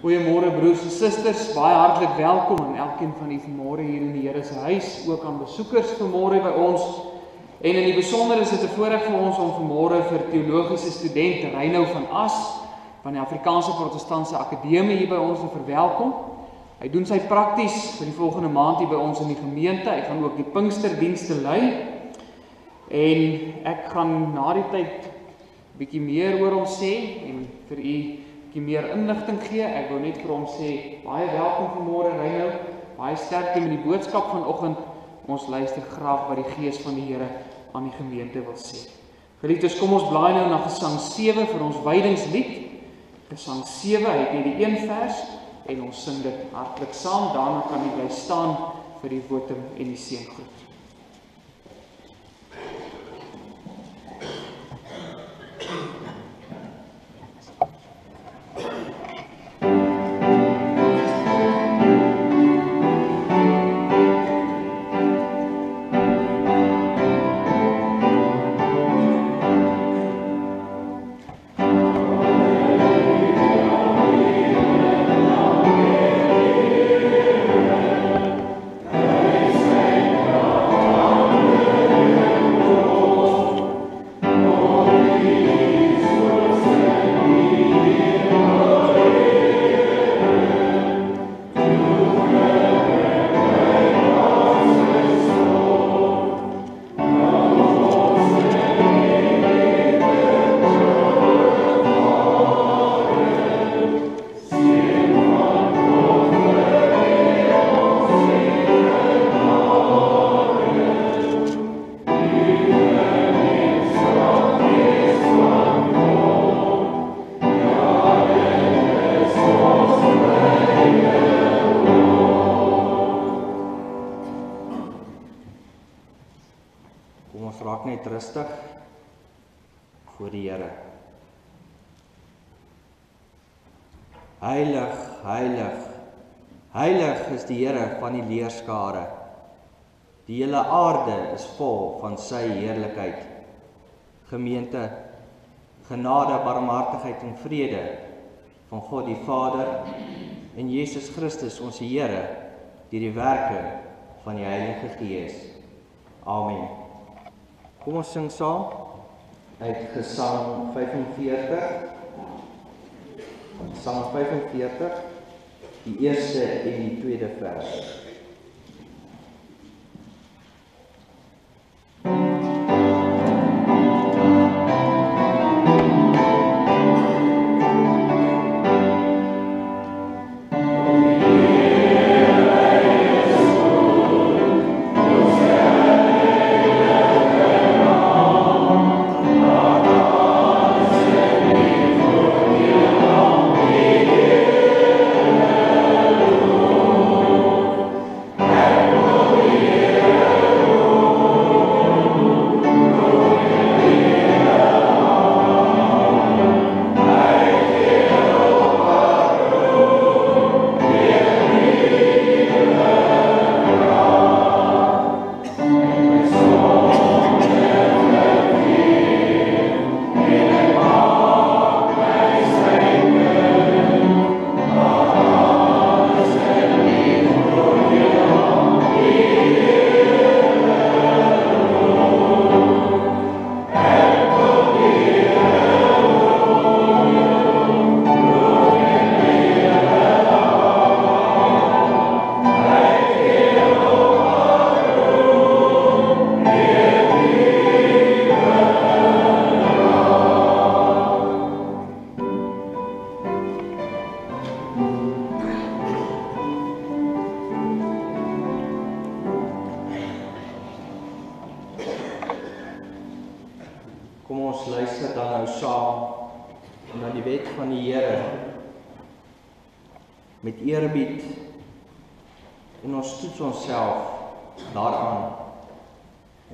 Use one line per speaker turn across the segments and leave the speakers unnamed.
Goeiemôre broers en susters, baie hartlik welkom aan elkeen van u vanmôre hier in die Here se huis, ook aan besoekers vanmôre by ons. En in die besonder is dit 'n voorreg vir ons om vanmôre vir teologiese student Reinhou van As van die Afrikaanse Protestantse Akademie hier by ons te verwelkom. Hy doen sy prakties vir die volgende maand hier by ons in die gemeente. Hy gaan ook die Pinksterdienste lei. En ek gaan na die tyd bietjie meer oor hom sê en vir u meer inligting gee. Ek wil net vir hom sê, baie welkom vanmôre Reinhou, baie sterkte met die boodskap vanoggend. Ons luister graag wat die Gees van die Here aan die gemeente wil sê. Geliefdes, kom ons blaai nou na Gesang 7 vir ons wydingslied. Gesang 7, hy het net die een vers en ons sing dit hartlik saam. Daarna kan jy bly staan vir die votum en die seëngroet.
Rustig voor die Here. Heilig, heilig, heilig is die Here van die leerskare. Die hele aarde is vol van sy heerlikheid. Gemeente, genade, barmhartigheid en vrede van God die Vader en Jesus Christus ons Here deur die werke van die Heilige Gees. Amen. Kom ons sing saam uit Gesang 45. Gesang 45, die eerste en die tweede vers. Met eerbied en ons toets onsself daaraan.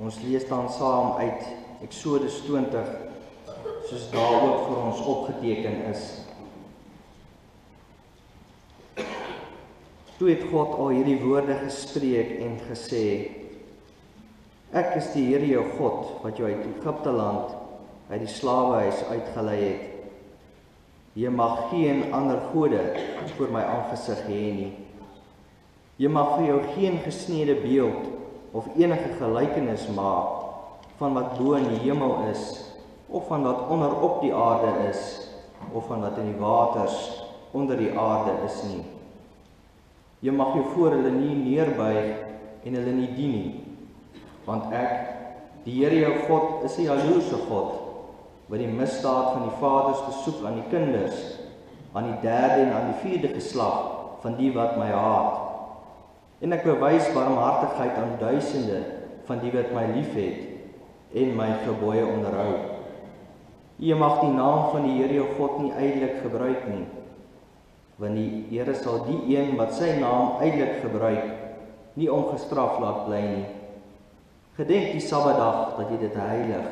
Ons lees dan saam uit Eksodus 20, soos daar ook vir ons opgeteken is. Toe het God al hierdie woorde gespreek en gesê: Ek is die Here jou God, wat jou uit Egipte land, uit die slawehuis uitgelei het. Jy mag geen ander gode voor my aangesig hê nie. Jy mag vir jou geen gesneede beeld of enige gelykenis maak van wat bo in die hemel is, of van wat onder op die aarde is, of van wat in die waters onder die aarde is nie. Jy mag jou voor hulle nie neerbuig en hulle nie dien nie, want ek, die Here jou God, is 'n jaloerse God, wat die misdaad van die vaders besoek aan die kinders, aan die 3de en aan die 4de geslag van die wat my haat. En ek bewys barmhartigheid aan duisende van die wat my liefhet en my gebooie onderhou. Jy mag die naam van die Here jou God nie ydelik gebruik nie, want die Here sal die een wat sy naam ydelik gebruik, nie ongestraf laat bly nie. Gedenk die Sabbatdag dat jy dit heilig.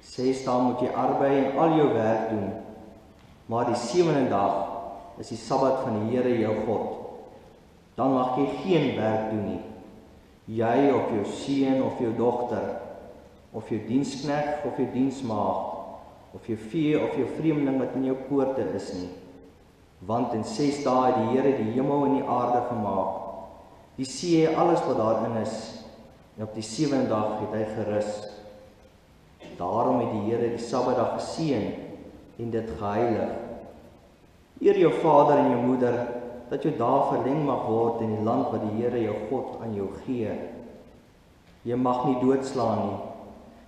6 dae moet jy arbei en al jou werk doen, maar die 7de dag is die Sabbat van die Here jou God. Dan mag jy geen werk doen nie. Jy of jou seun of jou dogter, of jou diensknegt of jou diensmaagd, of jou vee of jou vreemdeling wat in jou poorte is nie. Want in 6 dae het die Here die hemel en die aarde gemaak, die see en alles wat daarin is, en op die 7de dag het hy gerus. Daarom het die Here die Sabbatdag geseën en dit geheilig. Eer jou vader en jou moeder, dat jou dae verleng mag word in die land wat die Here jou God aan jou gee. Jy mag nie doodslaan nie,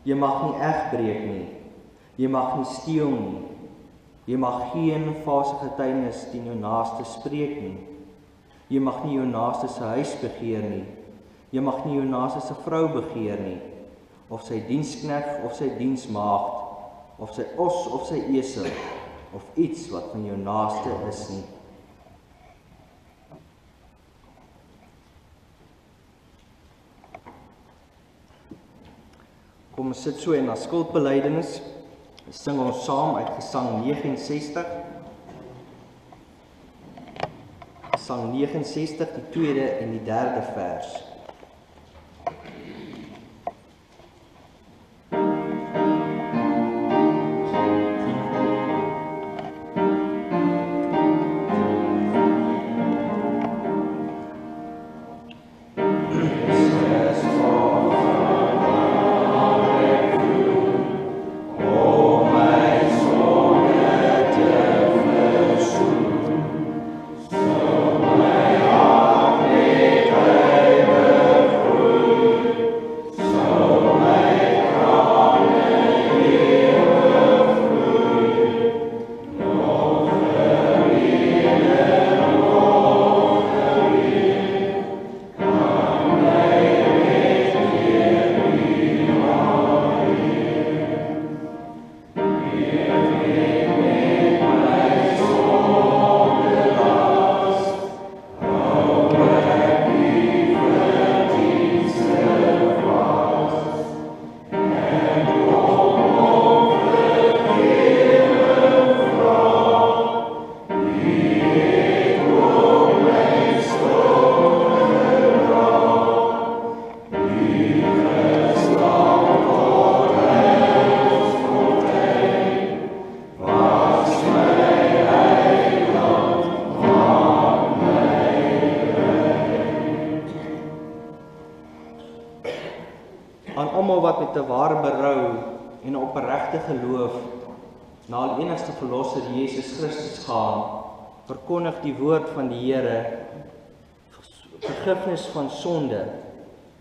jy mag nie egbreek nie, jy mag nie steel nie, jy mag geen valse getuienis teen jou naaste spreek nie, jy mag nie jou naaste se huis begeer nie, jy mag nie jou naaste se vrou begeer nie, of sy diensknegt of sy diensmaagd, of sy os of sy esel, of iets wat van jou naaste is nie. Kom ons sit so en na skuldbelydenis, sing ons saam uit Gesang 69. Gesang 69, die 2de en die 3de vers. Met 'n ware berou en 'n opregte geloof na die enigste verlosser Jesus Christus gaan, verkondig die woord van die Here, vergifnis van sonde,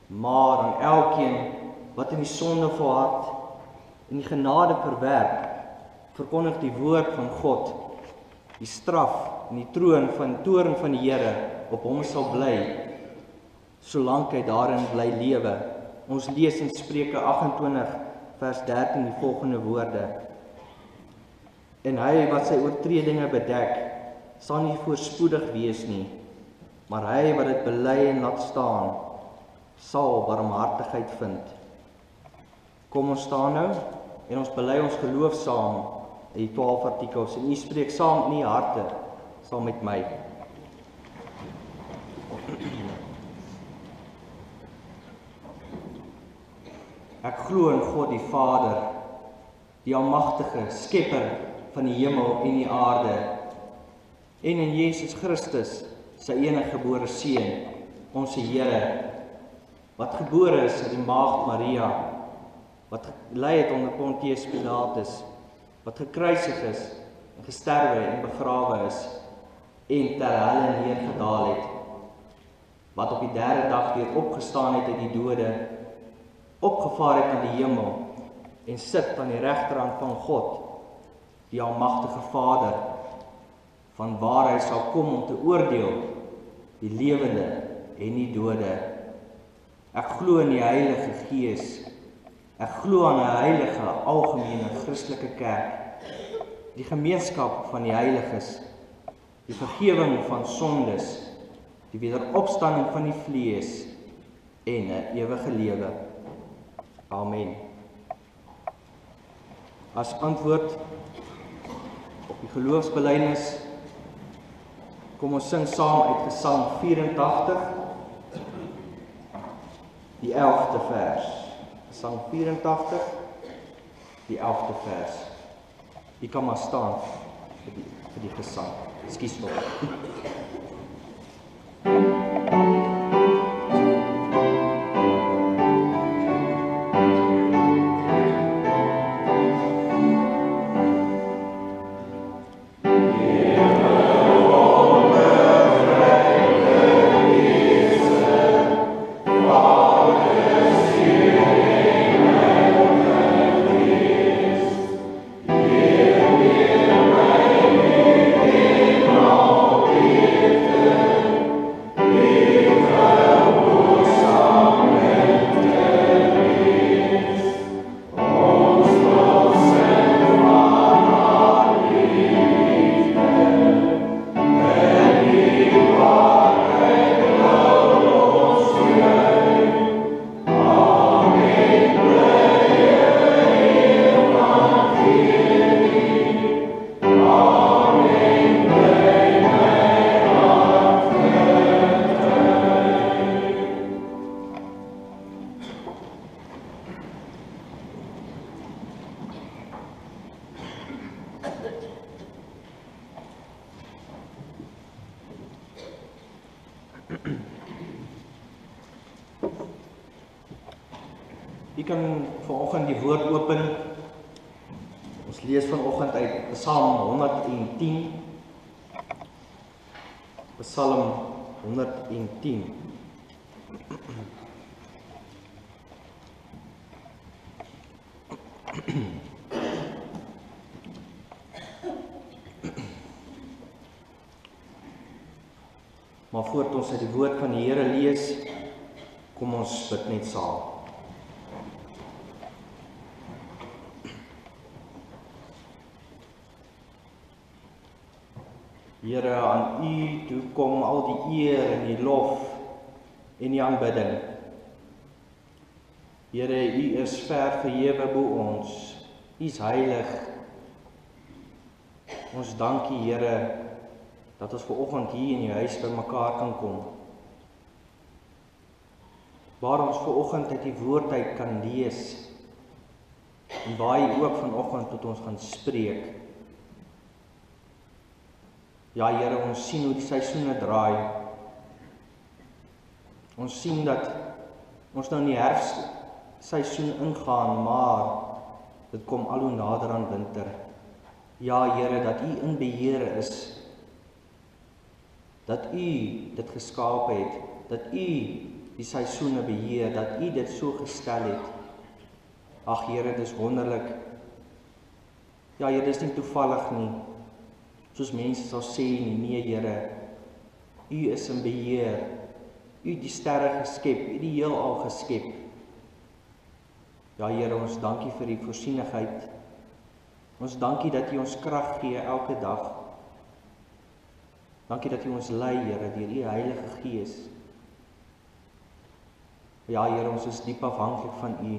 maar aan elkeen wat in die sonde volhard en die genade verwerp, verkondig die woord van God, die straf en die toorn van die Here op hom sal bly, solank hy daarin bly lewe. Ons lees in Spreuke 28 vers 13 die volgende woorde: En hy wat sy oortredinge bedek, sal nie voorspoedig wees nie, maar hy wat dit bely en laat staan, sal barmhartigheid vind. Kom ons staan nou en ons bely ons geloof saam in die 12 artikels en u spreek saam in u harte saam met my. Ek glo in God die Vader, die almagtige Skepper van die hemel en die aarde, en in Jesus Christus, sy enige gebore Seun, ons Here, wat gebore is uit die maagd Maria, wat gelei het onder Pontius Pilatus, wat gekruisig is, en gesterwe en begrawe is, en ter helle neergedaal het, wat op die derde dag weer opgestaan het uit die dode, opgevaar het na die hemel, en sit aan die regterhand van God, die almagtige Vader, van waar hy sal kom om te oordeel, die lewende en die dode. Ek glo in die Heilige Gees, ek glo aan 'n heilige, algemene Christelike kerk, die gemeenskap van die heiliges, die vergewing van sondes, die wederopstanding van die vlees en 'n ewige lewe. Amen. As antwoord op die geloofsbelijdenis, kom ons sing saam uit Gesang 84, die 11de vers. Gesang 84, die 11de vers. U kan maar staan vir die gesang. Ekskuus tog. U kan vanoggend die woord open. Ons lees vanoggend uit Psalm 110. Psalm 110. Maar voordat ons uit die woord van die Here lees, kom ons bid net saam. Here, aan U toe kom al die eer en die lof en die aanbidding. Here, U is ver verhewe bo ons. U is heilig. Ons dank U, Here, dat ons vanoggend hier in U huis by mekaar kan kom. Waar ons vanoggend uit die woord uit kan lees en waar U ook vanoggend tot ons gaan spreek. Ja, Here, ons sien hoe die seisoene draai. Ons sien dat ons nou in die herfstseisoen ingaan, maar dit kom al hoe nader aan winter. Ja, Here, dat U in beheer is. Dat U dit geskaap het, dat U die seisoene beheer, dat U dit so gestel het. Ag Here, dis wonderlik. Ja, Here, dis nie toevallig nie. Soos mense sal sê nie, nee Here, U is in beheer. U die sterre geskep, U die heelal geskep. Ja Here, ons dankie vir U voorsienigheid. Ons dankie dat U ons krag gee elke dag. Dankie dat U ons lei, Here, deur U Heilige Gees. Ja Here, ons is diep afhanklik van U.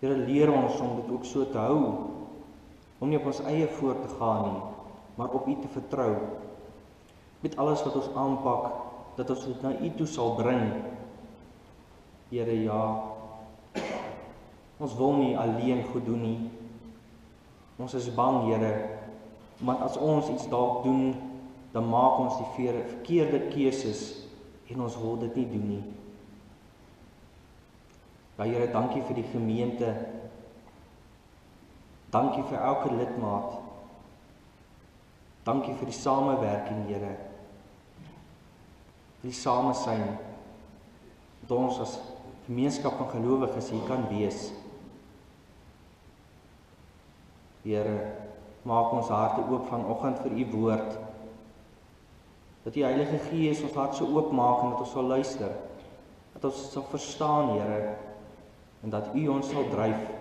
Here, leer ons om dit ook so te hou, om nie op ons eie voor te gaan nie, maar op U te vertrou. Met alles wat ons aanpak, dat ons dit na U toe sal bring. Here, ja, ons wil nie alleen goed doen nie. Ons is bang, Here, want as ons iets dalk doen, dan maak ons die verkeerde keuses en ons wil dit nie doen nie. Ja, Here, dankie vir die gemeente. Dankie vir elke lidmaat. Dankie vir die samewerking, Here. Vir die samesyn, dat ons as gemeenskap van gelowiges hier kan wees. Here, maak ons harte oop vanoggend vir u woord. Dat die Heilige Gees ons hart so oop maak en dat ons sal luister. Dat ons sal verstaan, Here, en dat u ons sal dryf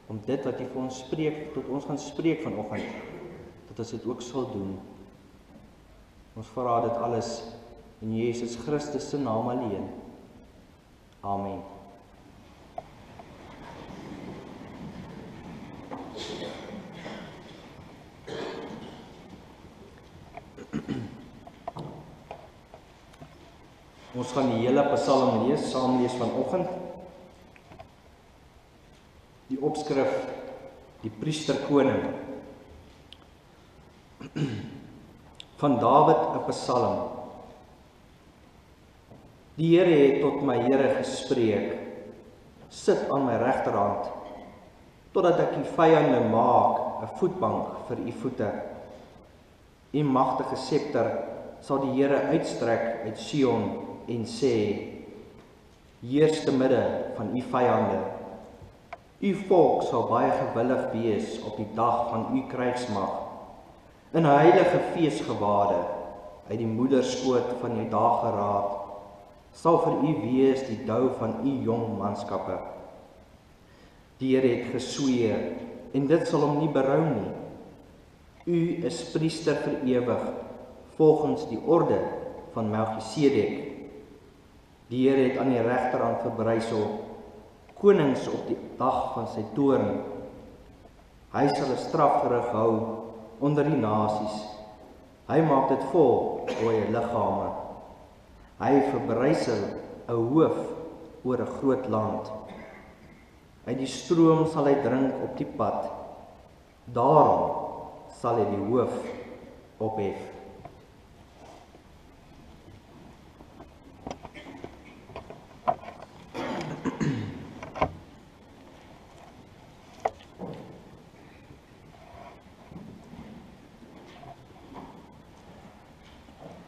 om dit wat u vir ons spreek, tot ons gaan spreek vanoggend, dat ons dit ook sal doen. Ons vra dit alles in Jesus Christus se naam alleen. Amen. Ons gaan die hele Psalm lees, saam lees vanoggend. Die opskrif, die priesterkoning. Van Dawid 'n Psalm. Die Here het tot my Here gespreek, sit aan my regterhand, totdat ek die vyande maak 'n voetbank vir u voete. U magtige scepter sal die Here uitstrek uit Sion en sê, heers te midde van u vyande. U volk sal baie gewillig wees op die dag van u krygsmag, in heilige feesgewade, uit die moederskoot van u dageraad, sal vir u wees die dou van u jong manskappe. Die Here het gesweer, en dit sal hom nie berou nie. U is priester vir ewig, volgens die orde van Melchisedek. Die Here het aan die regterhand verbrysel, konings op die dag van sy toorn. Hy sal 'n strafgerig hou onder die nasies. Hy maak dit vol dooie liggame. Hy verbrysel 'n hoof oor 'n groot land. Uit die stroom sal hy drink op die pad. Daarom sal hy die hoof ophef.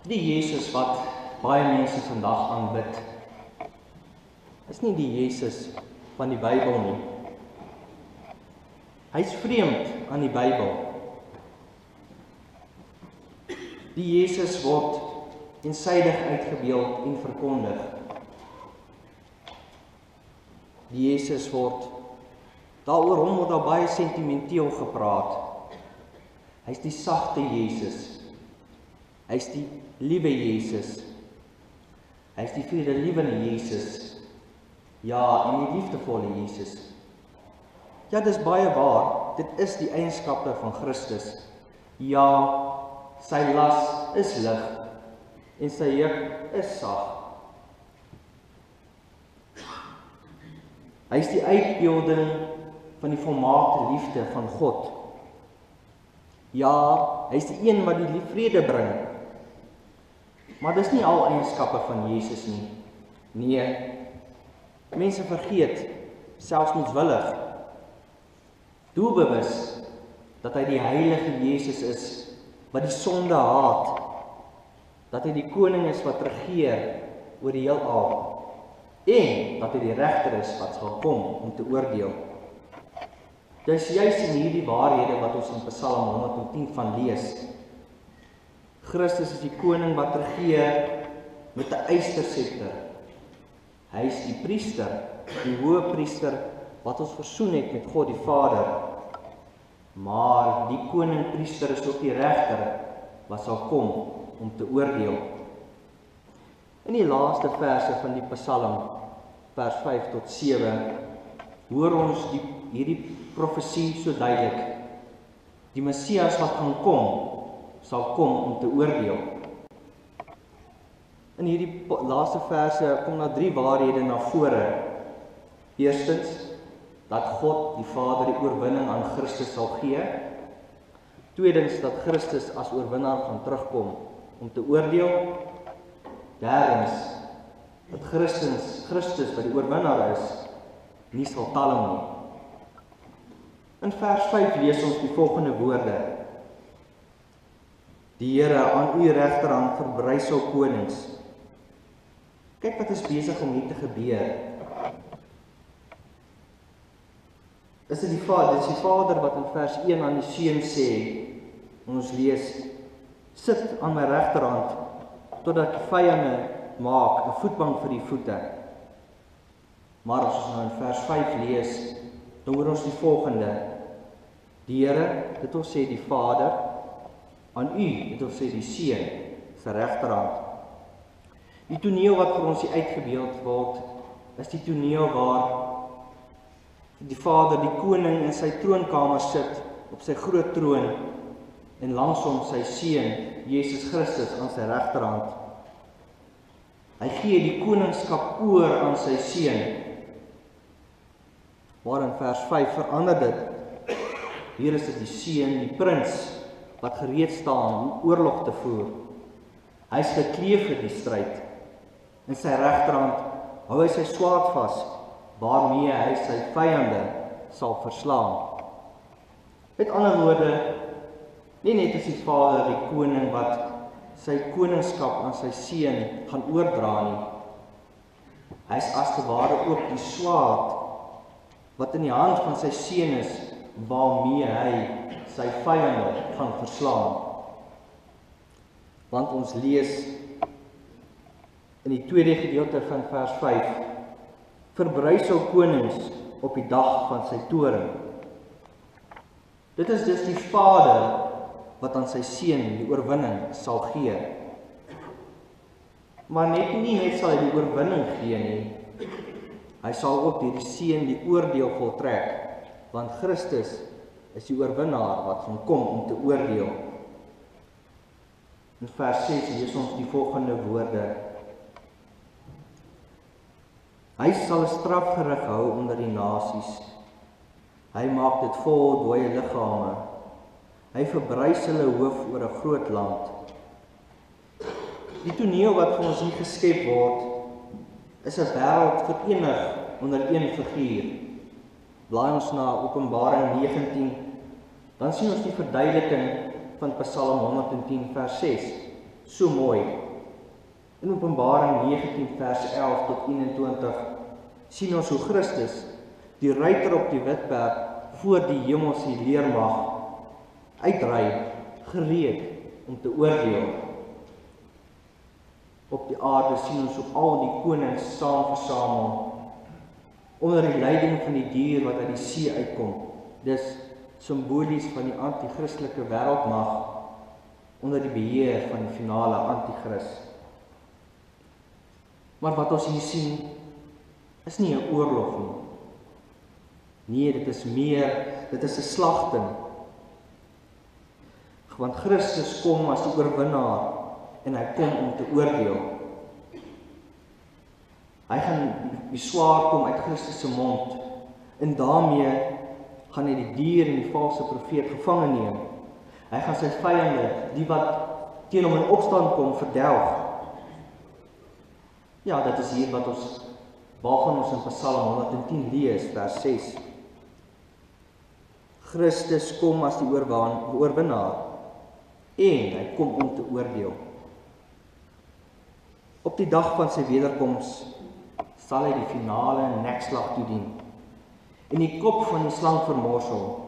Die Jesus wat baie mense vandag aanbid, is nie die Jesus van die Bybel nie. Hy's vreemd aan die Bybel. Die Jesus word eensydig uitgebeeld en verkondig. Die Jesus word, daaroor hom word daar baie sentimenteel gepraat. Hy's die sagte Jesus. Hy's die liewe Jesus. Hy's die vredelievende Jesus. Ja, en die liefdevolle Jesus. Ja, dis baie waar. Dit is die eienskappe van Christus. Ja, sy las is lig en sy juk is sag. Hy's die uitbeelding van die volmaakte liefde van God. Ja, hy's die een wat die vrede bring. Maar dis nie al eienskappe van Jesus nie. Nee, mense vergeet, selfs moedswillig, doelbewus, dat hy die heilige Jesus is, wat die sonde haat, dat hy die koning is wat regeer oor die heelal, en dat hy die regter is wat sal kom om te oordeel. Dis juist in hierdie waarhede wat ons in Psalm 110 van lees. Christus is die koning wat regeer met 'n eysterscepter. Hy is die priester, die hoëpriester wat ons versoen het met God die Vader. Maar die koning-priester is ook die regter wat sal kom om te oordeel. In die laaste verse van die Psalm, vers 5 tot 7, hoor ons hierdie profesie so duidelik. Die Messias wat gaan kom, sal kom om te oordeel. In hierdie laaste verse kom daar 3 waarhede na vore. Eerstens, dat God die Vader die oorwinning aan Christus sal gee. Tweedens, dat Christus as oorwinnaar gaan terugkom om te oordeel. Derdens, dat Christus wat die oorwinnaar is, nie sal talm nie. In vers 5 lees ons die volgende woorde: Die Here aan u regterhand verbrei sal konings. Kyk wat is besig om hier te gebeur. Dit is die Vader wat in vers 1 aan die Seun sê, ons lees, sit aan my regterhand, totdat die vyande maak 'n voetbank vir die voete. Maar as ons nou in vers 5 lees, dan hoor ons die volgende: Die Here, dit wil sê die Vader, aan u, dit wil sê die Seun, se regterhand. Die toneel wat vir ons hier uitgebeeld word, is die toneel waar die Vader, die koning, in sy troonkamer sit, op sy groot troon, en langs hom sy Seun, Jesus Christus, aan sy regterhand. Hy gee die koningskap oor aan sy Seun. Maar in vers 5 verander dit. Hier is dit die Seun, die prins, wat gereed staan om oorlog te voer. Hy is gekleef vir die stryd. In sy regterhand hou hy sy swaard vas, waarmee hy sy vyande sal verslaan. Met ander woorde, nie net is die Vader die koning wat sy koningskap aan sy Seun gaan oordra nie. Hy is as te ware ook die swaard wat in die hand van sy Seun is, waarmee hy sy vyande gaan verslaan. Want ons lees in die tweede gedeelte van vers 5, verbrei sal konings op die dag van sy toorn. Dit is dus die Vader wat aan sy Seun die oorwinning sal gee. Maar nie net sal hy die oorwinning gee nie, hy sal ook deur die Seun die oordeel voltrek, want Christus is die oorwinnaar wat gaan kom om te oordeel. In vers 6 lees ons die volgende woorde: Hy sal 'n strafgerig hou onder die nasies. Hy maak dit vol dooie liggame. Hy verbrys hulle hoof oor 'n groot land. Die toneel wat vir ons hier geskep word, is 'n wêreld verenig onder een figuur. Blaai ons na Openbaring 19, dan sien ons die verduideliking van Psalm 110 vers 6. So mooi. In Openbaring 19 vers 11 tot 21 sien ons hoe Christus, die ruiter op die wit perd, voor die hemelse leermag uitry, gereed om te oordeel. Op die aarde sien ons hoe al die konings saam versamel, onder die leiding van die dier wat uit die see uitkom. Dis simbolies van die anti-christelike wêreldmag, onder die beheer van die finale anti-kris. Maar wat ons hier sien, is nie 'n oorlog nie. Nee, dit is 'n slagting. Want Christus kom as die oorwinnaar, en hy kom om te oordeel. Hy gaan die swaard kom uit Christus se mond, en daarmee gaan hy die dier en die valse profeet gevange neem. Hy gaan sy vyande, die wat teen hom in opstand kom, verdelg. Ja, dit is hier waarvan ons in Psalm 110 lees, vers 6. Christus kom as die oorwinnaar, en hy kom om te oordeel. Op die dag van sy wederkoms sal hy die finale nekslag toedien en die kop van die slang vermorsel.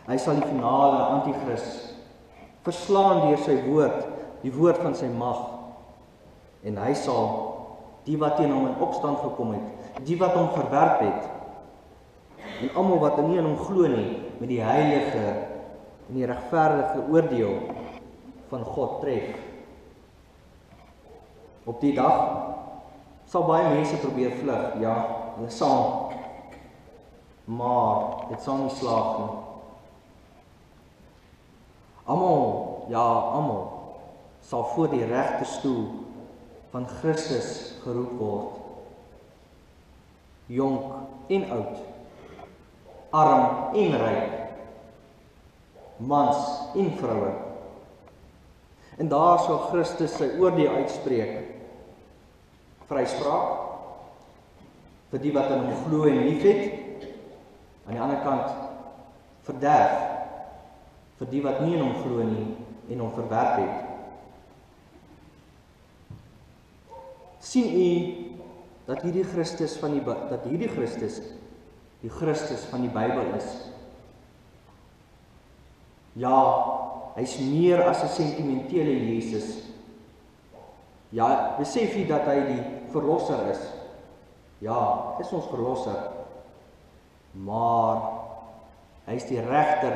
Hy sal die finale anti-kris verslaan deur sy woord, die woord van sy mag. En hy sal die wat teen hom in opstand gekom het, die wat hom verwerp het, en almal wat nie in hom glo nie, met die heilige en die regverdige oordeel van God tref. Op die dag sal baie mense probeer vlug, ja, hulle sal, maar dit sal nie slaag nie. Almal sal voor die regterstoel van Christus geroep word. Jonk en oud, arm en ryk, mans en vroue. En daar sal Christus sy oordeel uitspreek. Vryspraak vir die wat aan hom glo en liefhet, aan die ander kant verderf vir die wat nie in hom glo nie en hom verwerp het. Sien u dat hierdie Christus die Christus van die Bybel is? Ja, hy is meer as 'n sentimentele Jesus. Ja, besef jy dat hy die verlosser is? Ja, hy is ons verlosser. Maar hy is die regter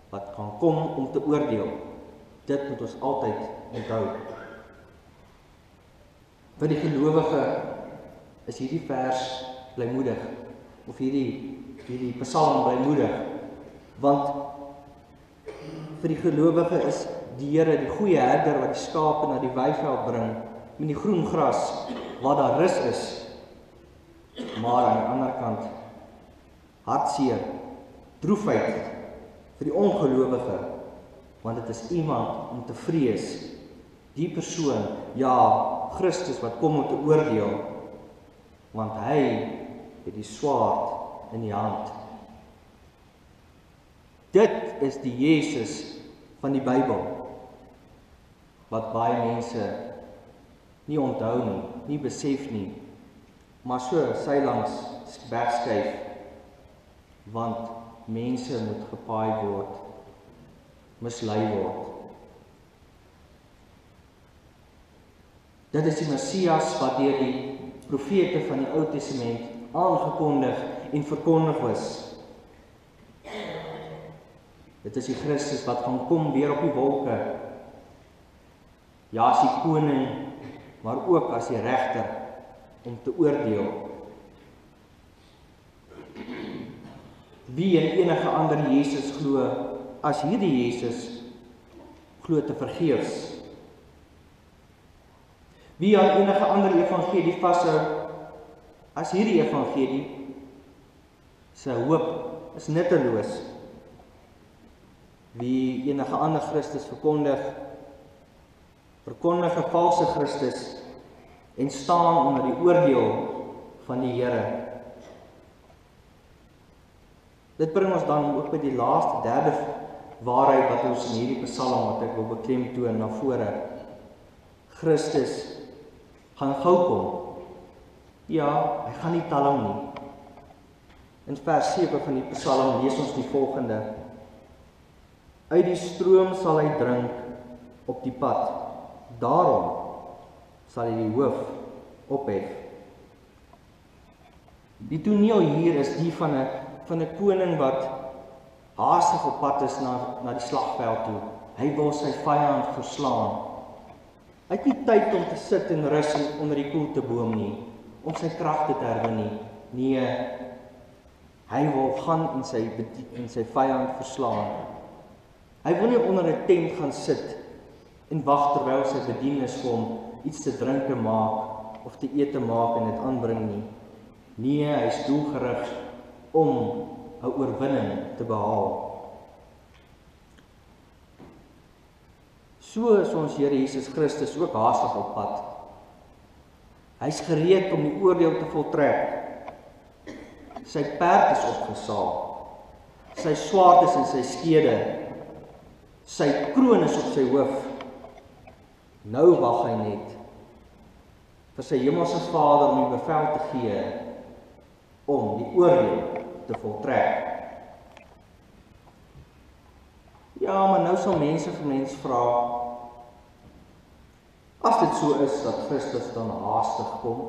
wat kan kom om te oordeel. Dit moet ons altyd onthou. Vir die gelowige is hierdie vers blymoedig, of hierdie psalm blymoedig, want vir die gelowige is die Here die goeie herder wat die skape na die weiveld bring, met die groen gras waar daar rus is. Maar aan die ander kant hartseer, droefheid vir die ongelowige, want dit is iemand om te vrees, die persoon, ja, Christus wat kom om te oordeel, want hy het die swaard in die hand. Dit is die Jesus van die Bybel, wat baie mense nie onthou nie, nie besef nie, maar so sy langs wegskuif, want mense moet gepaai word, mislei word. Dit is die Messias wat deur die profete van die Ou Testament aangekondig en verkondig is. Dit is die Christus wat gaan kom weer op die wolke. Ja, as die koning, maar ook as die regter om te oordeel. Wie en enige ander Jesus glo as hierdie Jesus, glo te vergeefs. Wie aan enige ander evangelie vashou as hierdie evangelie, sy hoop is nutteloos. Wie enige ander Christus verkondig 'n valse Christus en staan onder die oordeel van die Here. Dit bring ons dan ook by die laaste, derde waarheid wat ons in hierdie psalm wat ek wil beklemtoon na vore. Christus gaan gou kom. Ja, hy gaan nie talm nie. In vers 7 van die psalm lees ons die volgende: Uit die stroom sal hy drink op die pad, daarom sal hy die hoof ophef. Die toneel hier is die van 'n koning wat haastig op pad is na die slagveld toe. Hy wil sy vyand verslaan. Hy het nie tyd om te sit en rus onder die koelteboom nie, om sy kragte te herwin nie. Nee, hy wil gaan en sy vyand verslaan. Hy wil nie onder 'n tent gaan sit en wag terwyl sy bedienis vir hom iets te drinke maak of te ete maak en dit aanbring nie. Nee, hy is doelgerig om 'n oorwinning te behaal. So is ons Here Jesus Christus ook haastig op pad. Hy is gereed om die oordeel te voltrek. Sy perd is opgesaal. Sy swaard is in sy skede. Sy kroon is op sy hoof. Nou wag hy net vir sy hemelse Vader om die bevel te gee om die oordeel te voltrek. Ja, maar nou sal mense vir mens vra, as dit so is dat Christus dan haastig kom,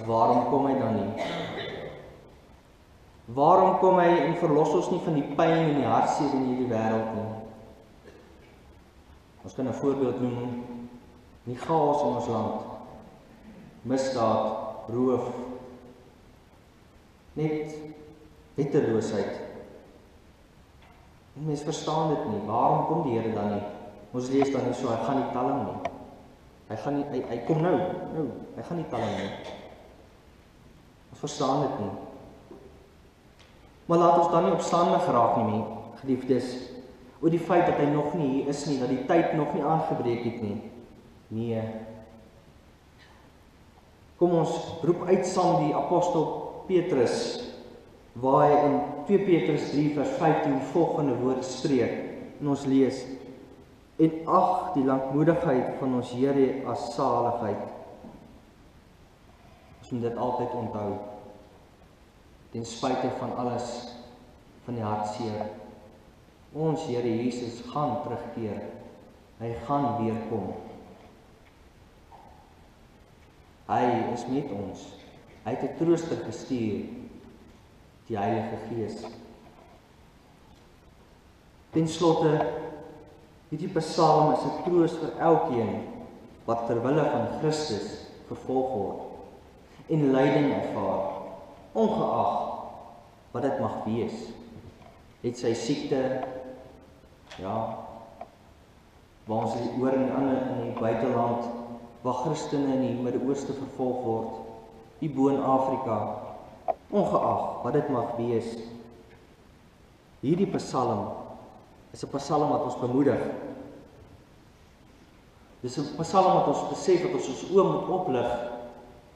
waarom kom hy dan nie? Waarom kom hy en verlos ons nie van die pyn en die hartseer in hierdie wêreld nie? Ons kan 'n voorbeeld noem, die chaos in ons land, misdaad, roof, net wetteloosheid. En mens verstaan dit nie, waarom kom die Here dan nie? Ons lees dan nie so, hy gaan nie talm nie. Hy kom nou, hy gaan nie talm nie. Ons verstaan dit nie. Maar laat ons dan nie opstandig raak nie, geliefdes, oor die feit dat hy nog nie hier is nie, dat die tyd nog nie aangebreek het nie. Nee. Kom ons roep uit saam die apostel Petrus, waar hy in 2 Petrus 3 vers 15 die volgende woord spreek, en ons lees, en ag die lankmoedigheid van ons Here as saligheid. Ons moet dit altyd onthou, ten spyte van alles, van die hartseer. Ons Here Jesus gaan terugkeer, hy gaan weer kom. Hy is met ons, hy het 'n trooster gestuur, die Heilige Gees. Ten slotte, hierdie Psalm is 'n troos vir elkeen wat ter wille van Christus vervolg word en lyding ervaar, ongeag wat dit mag wees. Het sy siekte, ja, waar ons hoor in die buiteland, waar Christene in die Midde-Ooste vervolg word, hier bo in Afrika, ongeag wat dit mag wees. Hierdie Psalm is 'n Psalm wat ons bemoedig. Dis 'n Psalm wat ons besef dat ons oë moet oplig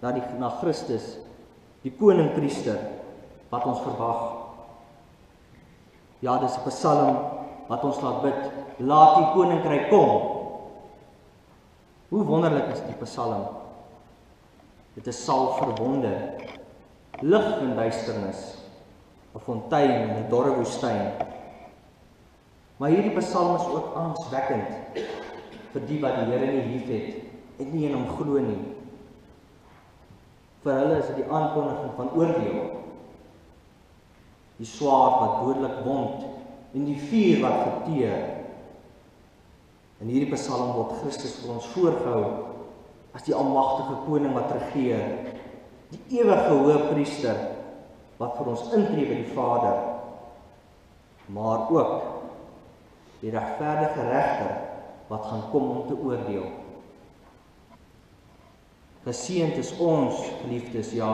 na Christus, die koning-priester wat ons verwag. Ja, dis 'n Psalm wat ons laat bid, laat die koninkryk kom. Hoe wonderlik is die Psalm. Dit is salf vir wonde, lig in duisternis, 'n fontein in 'n dorre woestyn. Maar hierdie Psalm is ook angswekkend vir die wat die Here nie liefhet en nie in hom glo nie. Vir hulle is dit die aankondiging van oordeel. Die swaard wat dodelik wond en die vuur wat verteer. In hierdie Psalm word Christus vir ons voorgehou as die almagtige koning wat regeer, die ewige hoëpriester wat vir ons intree by die Vader, maar ook die regverdige regter wat gaan kom om te oordeel. Geseënd is ons, geliefdes, ja,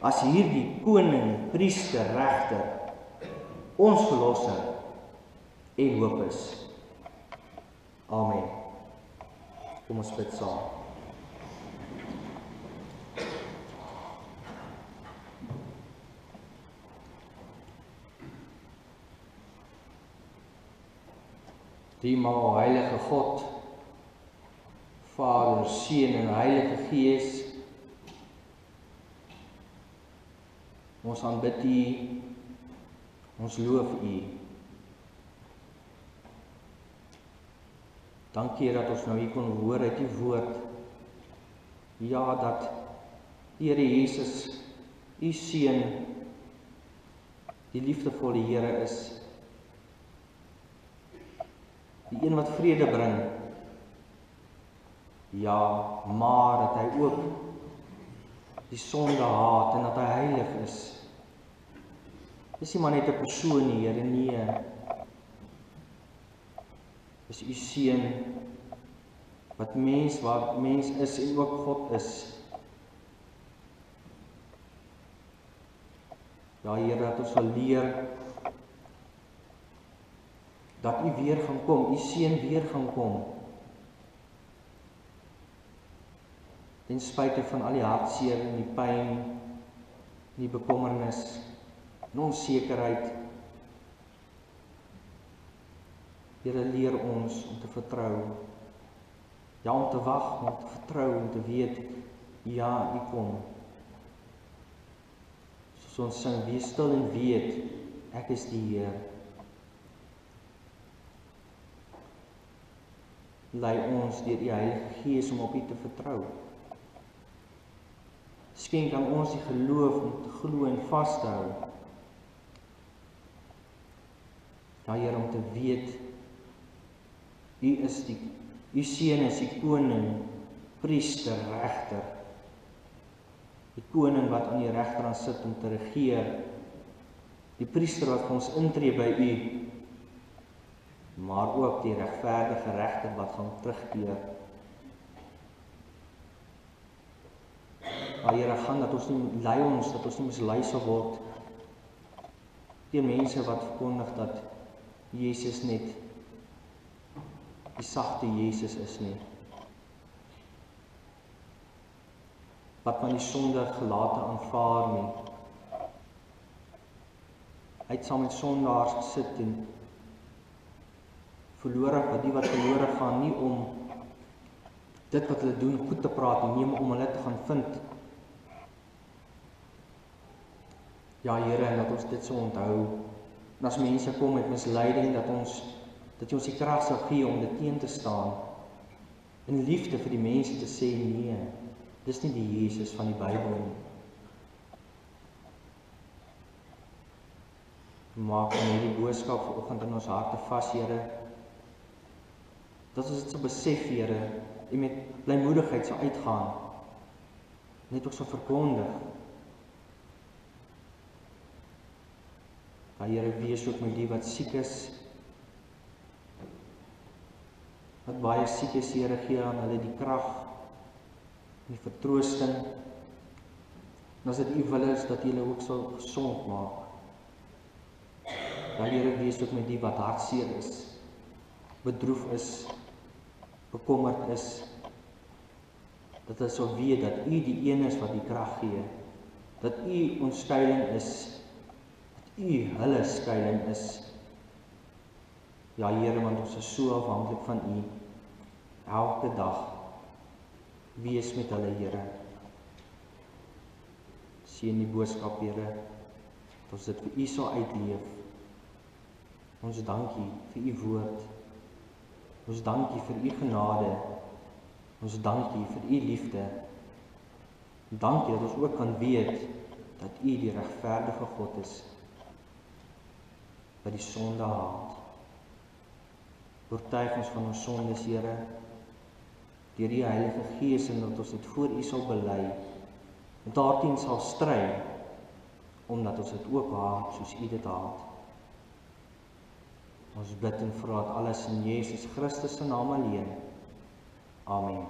as hierdie koning, priester, regter, ons verlosser en hoop is. Amen. Kom ons bid saam. Die heilige God, Vader, Seun en Heilige Gees, ons aanbid U, ons loof U. Dankie dat ons nou hier kon hoor uit U woord, ja, dat Here Jesus, U Seun, die liefdevolle Here is, die een wat vrede bring, ja, maar dat hy ook die sonde haat en dat hy heilig is. Dis nie maar net 'n persoon nie, Here, nee. Dis U Seun wat mens is en ook God is. Ja, Here, dat ons sal leer dat U weer gaan kom, U Seun weer gaan kom. Ten spyte van al die hartseer en die pyn, die bekommernis, en onsekerheid. Here, leer ons om te vertrou. Ja, om te wag, om te vertrou, om te weet, ja, U kom. Soos ons sing, wees stil en weet, ek is die Heer. Lei ons deur die Heilige Gees om op U te vertrou. Skenk aan ons die geloof om te glo en vas te hou. Ja, Here, om te weet, U Seun is die koning, priester, regter. Die koning wat aan die regterhand sit om te regeer. Die priester wat vir ons intree by U, maar ook die regverdige regter wat gaan terugkeer. Maar Here, gaan dat ons nie lei ons, dat ons nie mislei sal word Deur mense wat verkondig dat Jesus net die sagte Jesus is nie. Wat man die sonde gelate aanvaar nie. Hy het saam met sondaars gesit en verlore, wat verlore gaan, nie om dit wat hulle doen goed te praat nie, maar om hulle te gaan vind. Ja, Here, en dat ons dit so onthou. En as mense kom met misleiding, dat jy ons die krag sal gee om dit teen te staan. In liefde vir die mense te sê, nee, dis nie die Jesus van die Bybel nie. Maak in hierdie boodskap vanoggend in ons harte vas, Here, dat ons dit sal besef, Here, en met blymoedigheid sal uitgaan, net ook sal verkondig. Here, wees ook met die wat siek is, wat baie siek is, Here, gee aan hulle die krag, die vertroosting, en as dit U wil is, dat U hulle ook sal gesond maak. Here, wees ook met die wat hartseer is, bedroef is, bekommerd is, dat hulle sal weet dat U die een is wat die krag gee, dat U ons skuiling is, dat U hulle skuiling is. Ja, Here, want ons is so afhanklik van U, elke dag, wees met hulle, Here. Seën die boodskap, Here, dat ons dit vir U sal uitleef. Ons dankie vir U woord. Ons dankie vir U genade. Ons dankie vir U liefde. Dankie dat ons ook kan weet dat U die regverdige God is, wat die sonde haat. Oortuig ons van ons sondes, Here, deur die Heilige Gees, en dat ons dit voor U sal bely, en daarteen sal stry, omdat ons dit ook haat, soos U dit haat. Ons bid en vra dit alles in Jesus Christus se naam alleen. Amen.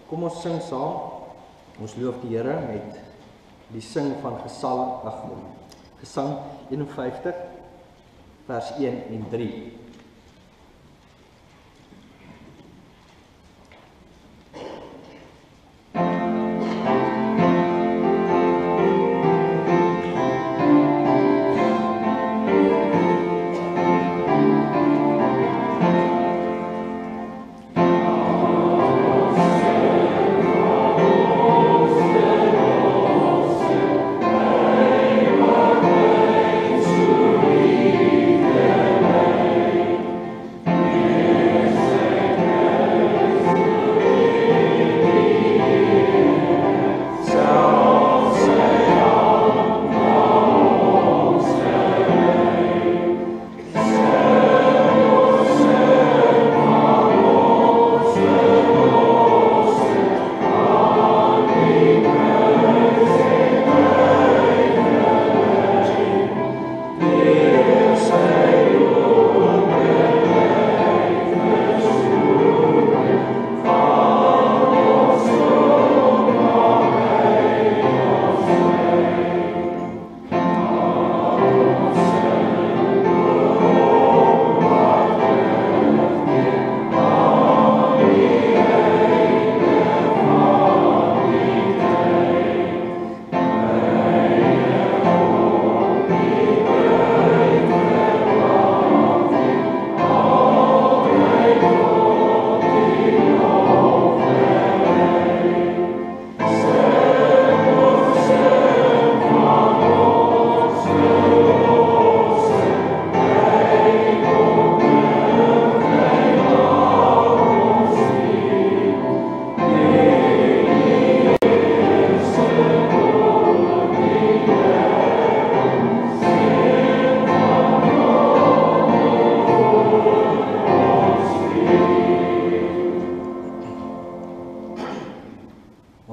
Kom ons sing saam. Ons loof die Here met die sing van Gesang 51, vers 1 en 3.
Amen.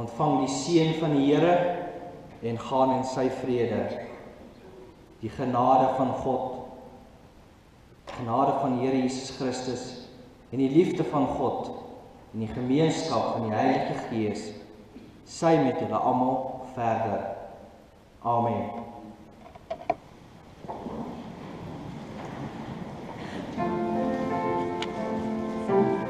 ontvang die seën van die Here en gaan in sy vrede. Die genade van God, genade van die Here Jesus Christus en die liefde van God en die gemeenskap van die Heilige Gees sy met julle almal verder. Amen.
Thank you.